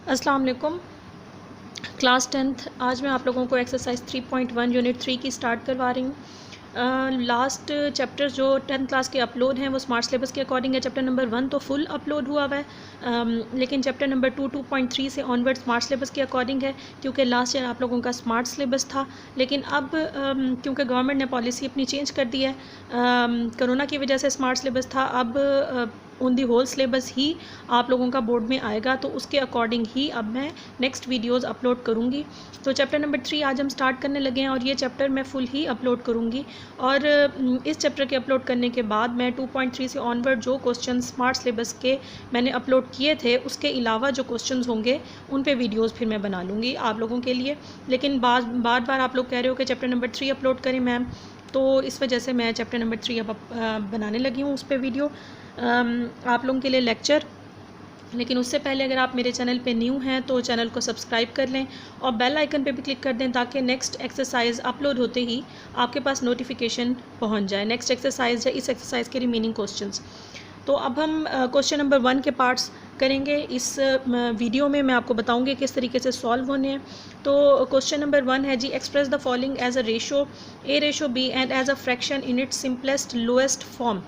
अस्सलाम वालेकुम। Class 10th आज मैं आप लोगों को एक्सरसाइज 3.1 यूनिट 3 की स्टार्ट करवा रही हूँ। लास्ट चैप्टर जो 10th क्लास के अपलोड हैं वो स्मार्ट सिलेबस के अकॉर्डिंग है। चैप्टर नंबर 1 तो फुल अपलोड हुआ है, लेकिन चैप्टर नंबर 2.3 से ऑनवर्ड स्मार्ट सिलेबस के अकॉर्डिंग है, क्योंकि लास्ट ईयर आप लोगों का स्मार्ट सिलेबस था। लेकिन अब क्योंकि गवर्नमेंट ने पॉलिसी अपनी चेंज कर दी है, कोरोना की वजह से स्मार्ट सिलेबस था, अब ऑन दी होल सिलेबस ही आप लोगों का बोर्ड में आएगा, तो उसके अकॉर्डिंग ही अब मैं नेक्स्ट वीडियोस अपलोड करूँगी। तो चैप्टर नंबर 3 आज हम स्टार्ट करने लगे हैं और ये चैप्टर मैं फुल ही अपलोड करूँगी। और इस चैप्टर के अपलोड करने के बाद मैं 2.3 से ऑनवर्ड जो क्वेश्चन स्मार्ट सिलेबस के मैंने अपलोड किए थे उसके अलावा जो क्वेश्चन होंगे उन पे वीडियोस फिर मैं बना लूँगी आप लोगों के लिए। लेकिन बार बार आप लोग कह रहे हो कि चैप्टर नंबर 3 अपलोड करें मैम, तो इस वजह से मैं चैप्टर नंबर 3 अब बनाने लगी हूँ उस पर वीडियो आप लोगों के लिए लेक्चर। लेकिन उससे पहले अगर आप मेरे चैनल पे न्यू हैं तो चैनल को सब्सक्राइब कर लें और बेल आइकन पे भी क्लिक कर दें, ताकि नेक्स्ट एक्सरसाइज अपलोड होते ही आपके पास नोटिफिकेशन पहुंच जाए, नेक्स्ट एक्सरसाइज या इस एक्सरसाइज के रिमेनिंग क्वेश्चंस। तो अब हम क्वेश्चन नंबर 1 के पार्ट्स करेंगे। इस वीडियो में मैं आपको बताऊंगी किस तरीके से सॉल्व होने हैं। तो क्वेश्चन नंबर 1 है जी, express the following as a ratio A/B and as a fraction in its simplest lowest form.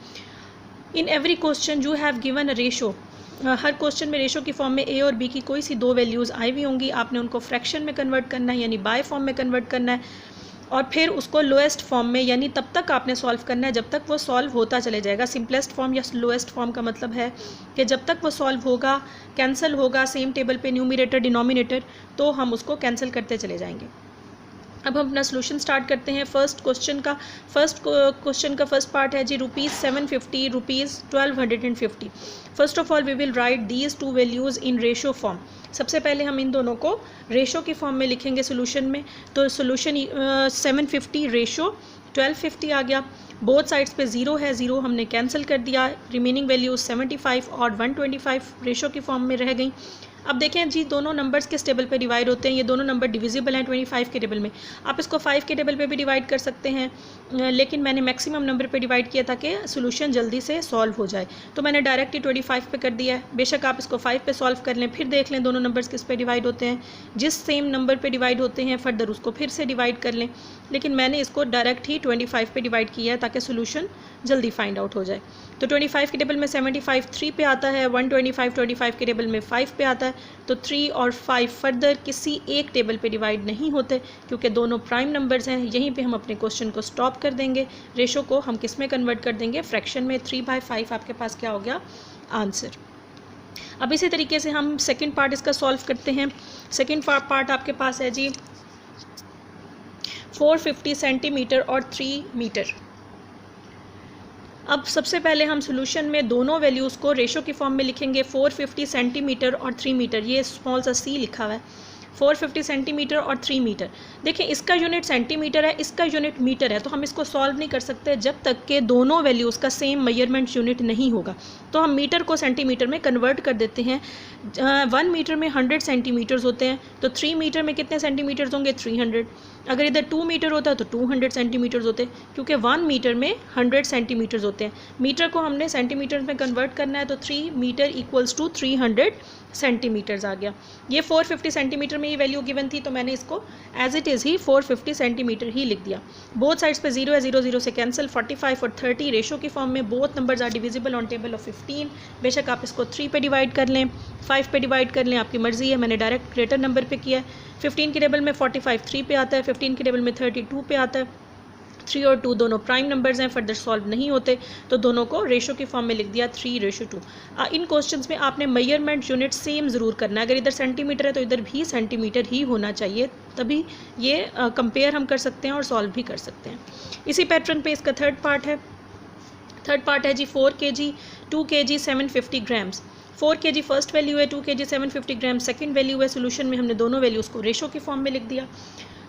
In every question you have given a ratio. हर क्वेश्चन में रेशो की फॉर्म में ए और बी की कोई सी दो वैल्यूज़ आई हुई होंगी, आपने उनको फ्रैक्शन में कन्वर्ट करना है, यानी बाय फॉर्म में कन्वर्ट करना है, और फिर उसको लोएस्ट फॉर्म में, यानी तब तक आपने सॉल्व करना है जब तक वो सॉल्व होता चले जाएगा। सिंपलेस्ट फॉर्म या लोएस्ट फॉर्म का मतलब है कि जब तक वो सॉल्व होगा, कैंसिल होगा सेम टेबल पे न्यूमरेटर डिनोमिनेटर, तो हम उसको कैंसिल करते चले जाएंगे। अब हम अपना सोल्यूशन स्टार्ट करते हैं। फर्स्ट क्वेश्चन का फर्स्ट पार्ट है जी, ₹750 ₹1250। First of all we will write these two values in ratio form. सबसे पहले हम इन दोनों को रेशो की फॉर्म में लिखेंगे सोल्यूशन में। तो सोल्यूशन 750 रेशो 1250 आ गया, बोथ साइड्स पे ज़ीरो है, ज़ीरो हमने कैंसिल कर दिया, रिमेनिंग वैल्यूज 75 और 125 रेशो की फॉर्म में रह गई। अब देखें जी, दोनों नंबर्स किस टेबल पे डिवाइड होते हैं, ये दोनों नंबर डिविजिबल हैं 25 के टेबल में। आप इसको 5 के टेबल पे भी डिवाइड कर सकते हैं, लेकिन मैंने मैक्सिमम नंबर पे डिवाइड किया ताकि सोल्यूशन जल्दी से सॉल्व हो जाए, तो मैंने डायरेक्ट ही 25 पे कर दिया है। बेशक आप इसको 5 पे सॉल्व कर लें, फिर देख लें दोनों नंबर्स किस पे डिवाइड होते हैं, जिस सेम नंबर पर डिवाइड होते हैं फर्दर उसको फिर से डिवाइड कर लें, लेकिन मैंने इसको डायरेक्ट ही 25 पे डिवाइड किया है ताकि सोल्यूशन जल्दी फाइंड आउट हो जाए। तो 25 के टेबल में 75 3 पे आता है, 125 25 के टेबल में 5 पे आता है, तो 3 और 5 फर्दर किसी एक टेबल पे डिवाइड नहीं होते, क्योंकि दोनों प्राइम नंबर्स हैं। यहीं पे हम अपने क्वेश्चन को स्टॉप कर देंगे। रेशो को हम किस में कन्वर्ट कर देंगे, फ्रैक्शन में। 3/5 आपके पास क्या हो गया, आंसर। अब इसी तरीके से हम सेकेंड पार्ट इसका सॉल्व करते हैं। सेकेंड पार्ट आपके पास है जी 450 सेंटीमीटर और 3 मीटर। अब सबसे पहले हम सोल्यूशन में दोनों वैल्यूज़ को रेशो की फॉर्म में लिखेंगे, 450 सेंटीमीटर और 3 मीटर। ये स्मॉल सा सी लिखा हुआ है, 450 सेंटीमीटर और 3 मीटर। देखें, इसका यूनिट सेंटीमीटर है, इसका यूनिट मीटर है, तो हम इसको सॉल्व नहीं कर सकते जब तक कि दोनों वैल्यूज़ का सेम मेजरमेंट यूनिट नहीं होगा। तो हम मीटर को सेंटीमीटर में कन्वर्ट कर देते हैं। 1 मीटर में 100 सेंटीमीटर्स होते हैं, तो 3 मीटर में कितने सेंटीमीटर्स होंगे, 300। अगर इधर 2 मीटर होता है तो 200 सेंटीमीटर्स होते, क्योंकि 1 मीटर में 100 सेंटीमीटर्स होते हैं। मीटर को हमने सेंटीमीटर्स में कन्वर्ट करना है, तो 3 मीटर इक्वल्स टू 300 सेंटीमीटर्स आ गया। ये 450 सेंटीमीटर में ये वैल्यू गिवन थी, तो मैंने इसको एज इट इज़ ही 450 सेंटीमीटर ही लिख दिया। बोथ साइड्स पे 0 है, 0 0 से कैंसिल। 45 और 30 रेशो की फॉर्म में, both numbers are divisible on table of 15। बेशक आप इसको 3 पे डिवाइड कर लें, 5 पे डिवाइड कर लें, आपकी मर्ज़ी है। मैंने डायरेक्ट ग्रेटर नंबर पे किया है। 15 के टेबल में 45 3 पे आता है, 15 के टेबल में 32 पे आता है। 3 और 2 दोनों प्राइम नंबर्स हैं, फर्दर सॉल्व नहीं होते, तो दोनों को रेशो की फॉर्म में लिख दिया 3:2। इन क्वेश्चंस में आपने मेजरमेंट यूनिट सेम ज़रूर करना है। अगर इधर सेंटीमीटर है तो इधर भी सेंटीमीटर ही होना चाहिए, तभी ये कंपेयर हम कर सकते हैं और सॉल्व भी कर सकते हैं। इसी पैटर्न पे इसका थर्ड पार्ट है जी 4 kg 2 kg 750 grams. 4 kg first value है, 2 kg 750 ग्राम सेकेंड वैल्यू है। सोल्यूशन में हमने दोनों वैल्यूज़ को रेशो की फॉर्म में लिख दिया।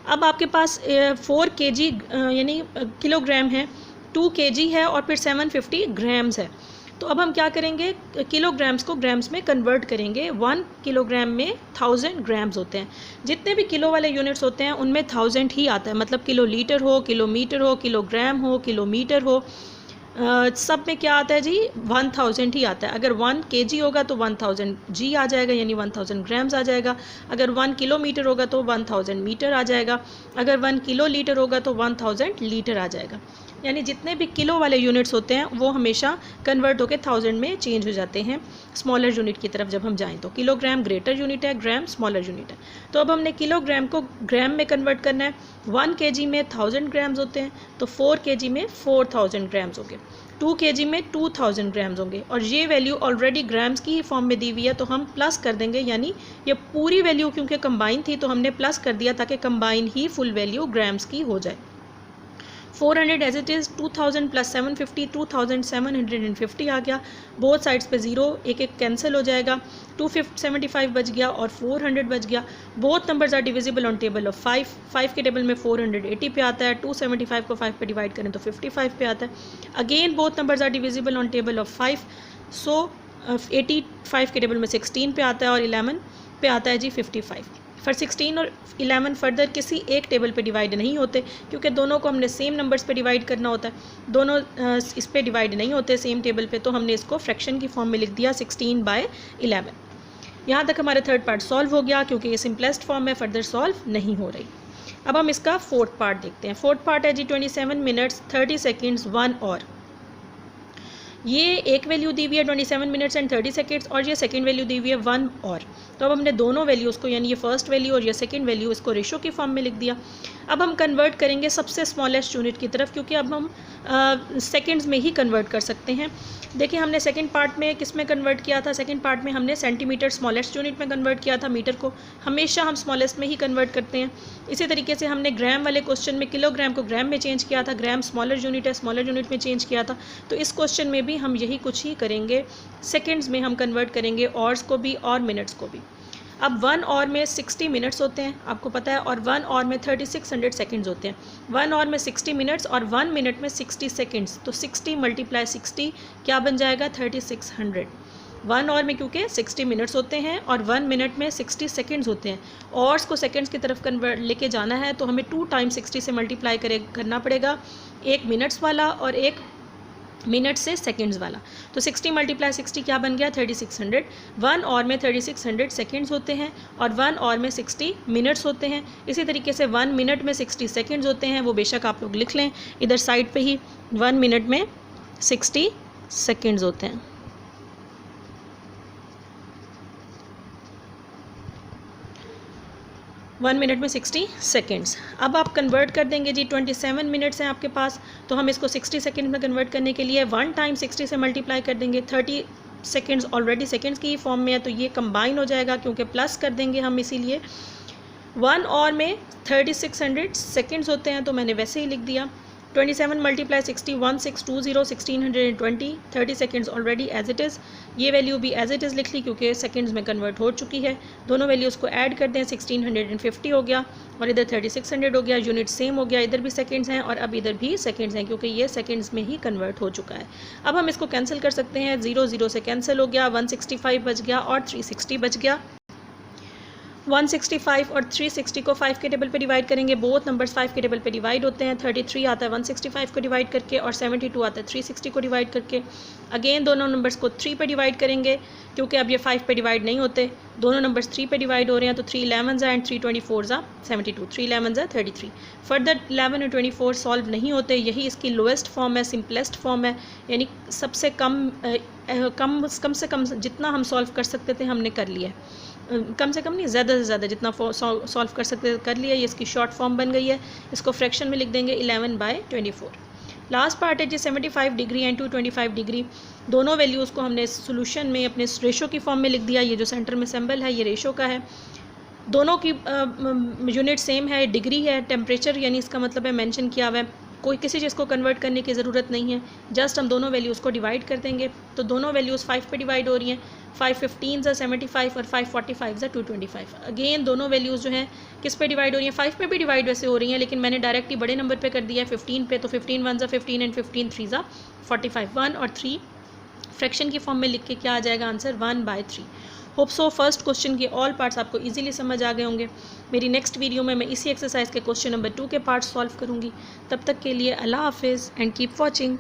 अब आपके पास 4 kg यानी किलोग्राम है, 2 kg है और फिर 750 ग्राम्स है। तो अब हम क्या करेंगे, किलोग्राम्स को ग्राम्स में कन्वर्ट करेंगे। 1 किलोग्राम में 1000 ग्राम्स होते हैं। जितने भी किलो वाले यूनिट्स होते हैं उनमें 1000 ही आता है, मतलब किलो लीटर हो, किलोमीटर हो, किलोग्राम हो, किलोमीटर हो, सब में क्या आता है जी 1000 ही आता है। अगर 1 kg होगा तो 1000 g आ जाएगा, यानी 1000 ग्राम्स आ जाएगा। अगर 1 किलोमीटर होगा तो 1000 मीटर आ जाएगा। अगर 1 किलो लीटर होगा तो 1000 लीटर आ जाएगा। यानी जितने भी किलो वाले यूनिट्स होते हैं वो हमेशा कन्वर्ट होकर 1000 में चेंज हो जाते हैं स्मॉलर यूनिट की तरफ जब हम जाएं तो। किलोग्राम ग्रेटर यूनिट है, ग्राम स्मॉलर यूनिट है। तो अब हमने किलोग्राम को ग्राम में कन्वर्ट करना है। 1 kg में 1000 ग्राम्स होते हैं, तो 4 kg में 4000 ग्राम्स होंगे। 2 kg में 2000 ग्राम्स होंगे, और ये वैल्यू ऑलरेडी ग्राम्स की ही फॉर्म में दी हुई है, तो हम प्लस कर देंगे। यानी ये पूरी वैल्यू क्योंकि कंबाइन थी तो हमने प्लस कर दिया ताकि कंबाइन ही फुल वैल्यू ग्राम्स की हो जाए। 400 एज इट इज़, 2000 प्लस 750 2750 आ गया। बोथ साइड्स पे ज़ीरो एक एक कैंसिल हो जाएगा। 275 बच गया और 400 बच गया। Both numbers are divisible on table of 5। 5 के टेबल में 480 पे आता है, 275 को 5 पे डिवाइड करें तो 55 पे आता है। Again both numbers are divisible on table of 5, so 85 के टेबल में 16 पे आता है और 11 पे आता है जी 55। फिर 16 और 11 फर्दर किसी एक टेबल पे डिवाइड नहीं होते क्योंकि दोनों को हमने सेम नंबर्स पे डिवाइड करना होता है। दोनों इस पे डिवाइड नहीं होते सेम टेबल पे, तो हमने इसको फ्रैक्शन की फॉर्म में लिख दिया 16/11। यहाँ तक हमारा थर्ड पार्ट सॉल्व हो गया क्योंकि ये सिंपलेस्ट फॉर्म है, फर्दर सॉल्व नहीं हो रही। अब हम इसका फोर्थ पार्ट देखते हैं। फोर्थ पार्ट है जी 27 मिनट्स 30 सेकेंड्स 1 और। ये एक वैल्यू दी हुई है 27 मिनट्स एंड 30 सेकेंड्स, और ये सेकंड वैल्यू दी हुई है 1 और। तो अब हमने दोनों वैल्यूज़ को, यानी ये फर्स्ट वैल्यू और ये सेकंड वैल्यू, इसको रेशो की फॉर्म में लिख दिया। अब हम कन्वर्ट करेंगे सबसे स्मॉलेस्ट यूनिट की तरफ, क्योंकि अब हम सेकंड्स में ही कन्वर्ट कर सकते हैं। देखिए हमने सेकंड पार्ट में किस में कन्वर्ट किया था, सेकंड पार्ट में हमने सेंटीमीटर स्मॉलेस्ट यूनिट में कन्वर्ट किया था। मीटर को हमेशा हम स्मॉलेस्ट में ही कन्वर्ट करते हैं। इसी तरीके से हमने ग्राम वाले क्वेश्चन में किलोग्राम को ग्राम में चेंज किया था, ग्राम स्मॉलर यूनिट है, स्मॉलर यूनिट में चेंज किया था। तो इस क्वेश्चन में भी हम यही कुछ ही करेंगे, सेकेंड्स में हम कन्वर्ट करेंगे ऑर्स को भी और मिनट्स को भी। अब 1 आवर में 60 मिनट्स होते हैं, आपको पता है, और 1 आवर में 3600 सेकंड्स होते हैं। 1 आवर में 60 मिनट्स और 1 मिनट में 60 सेकंड्स, तो 60 × 60 क्या बन जाएगा 3600। 1 आवर में क्योंकि 60 मिनट्स होते हैं और 1 मिनट में 60 सेकंड्स होते हैं। ऑर्स को सेकंड्स की तरफ कन्वर्ट लेके जाना है तो हमें 2 टाइम 60 से मल्टीप्लाई करना पड़ेगा, एक मिनट्स वाला और एक मिनट से सेकंड्स वाला। तो 60 × 60 क्या बन गया 3600। 1 आवर में 3600 सेकंड्स होते हैं और 1 आवर में 60 मिनट्स होते हैं। इसी तरीके से 1 मिनट में 60 सेकंड्स होते हैं, वो बेशक आप लोग लिख लें इधर साइड पे ही। 1 मिनट में 60 सेकंड्स होते हैं। वन मिनट में 60 सेकेंड्स। अब आप कन्वर्ट कर देंगे जी, 27 मिनट्स हैं आपके पास, तो हम इसको 60 सेकेंड में कन्वर्ट करने के लिए 1 टाइम 60 से मल्टीप्लाई कर देंगे। 30 सेकेंड्स ऑलरेडी सेकेंड्स की फॉर्म में है तो ये कंबाइन हो जाएगा क्योंकि प्लस कर देंगे हम, इसीलिए 1 आवर में 3600 सेकेंड्स होते हैं, तो मैंने वैसे ही लिख दिया। 27 × 60 1620 1620। 30 seconds already as it is, ये वैल्यू भी एज इट इज़ लिख ली क्योंकि सेकेंड्स में कन्वर्ट हो चुकी है। दोनों वैल्यूज़ को ऐड कर दें, 1650 हो गया और इधर 3600 हो गया। यूनिट सेम हो गया, इधर भी सेकेंड्स हैं और अब इधर भी सेकेंड्स हैं क्योंकि ये सेकेंड्स में ही कन्वर्ट हो चुका है। अब हम इसको कैंसिल कर सकते हैं, 0 0 से कैंसिल हो गया, 165 बच गया और 360 बच गया। 165 और 360 को 5 के टेबल पे डिवाइड करेंगे, बोथ नंबर्स 5 के टेबल पे डिवाइड होते हैं। 33 आता है 165 को डिवाइड करके और 72 आता है 360 को डिवाइड करके। अगेन दोनों नंबर्स को 3 पे डिवाइड करेंगे क्योंकि अब ये 5 पे डिवाइड नहीं होते, दोनों नंबर्स 3 पे डिवाइड हो रहे हैं, तो 3 11s and 3 24s 72, 3 11s 33। Further 11 और 24 सॉल्व नहीं होते, यही इसकी लोएस्ट फॉर्म है, सिंपलेस्ट फॉर्म है, यानी सबसे कम से कम जितना हम सॉल्व कर सकते थे हमने कर लिया। कम से कम नहीं, ज़्यादा से ज़्यादा जितना सॉल्व कर सकते कर लिया, ये इसकी शॉर्ट फॉर्म बन गई है। इसको फ्रैक्शन में लिख देंगे 11/24। लास्ट पार्ट है जी 75 डिग्री एंड 225 डिग्री। दोनों वैल्यूज़ को हमने सोल्यूशन में अपने रेशो की फॉर्म में लिख दिया। ये जो सेंटर में सिंबल है ये रेशो का है, दोनों की यूनिट सेम है, डिग्री है, टेम्परेचर यानी इसका मतलब है मेंशन किया हुआ है। कोई किसी चीज़ को कन्वर्ट करने की ज़रूरत नहीं है, जस्ट हम दोनों वैल्यूज़ को डिवाइड कर देंगे। तो दोनों वैल्यूज़ 5 पे डिवाइड हो रही हैं, 5 15s 75 और 5 45s 225। अगेन दोनों वैल्यूज़ जो हैं किस पे डिवाइड हो रही हैं, 5 पे भी डिवाइड वैसे हो रही हैं, लेकिन मैंने डायरेक्ट ही बड़े नंबर पे कर दिया है 15 पे, तो 15 1s 15 एंड 15 3s 45। 1 और 3 फ्रैक्शन की फॉर्म में लिख के क्या आ जाएगा answer 1/3। Hope so first question के ऑल पार्ट्स आपको इजीली समझ आ गए होंगे। मेरी नेक्स्ट वीडियो में मैं इसी एक्सरसाइज के क्वेश्चन नंबर 2 के पार्ट्स सॉल्व करूँगी। तब तक के लिए अल्लाह हाफिज़ एंड कीप वॉचिंग।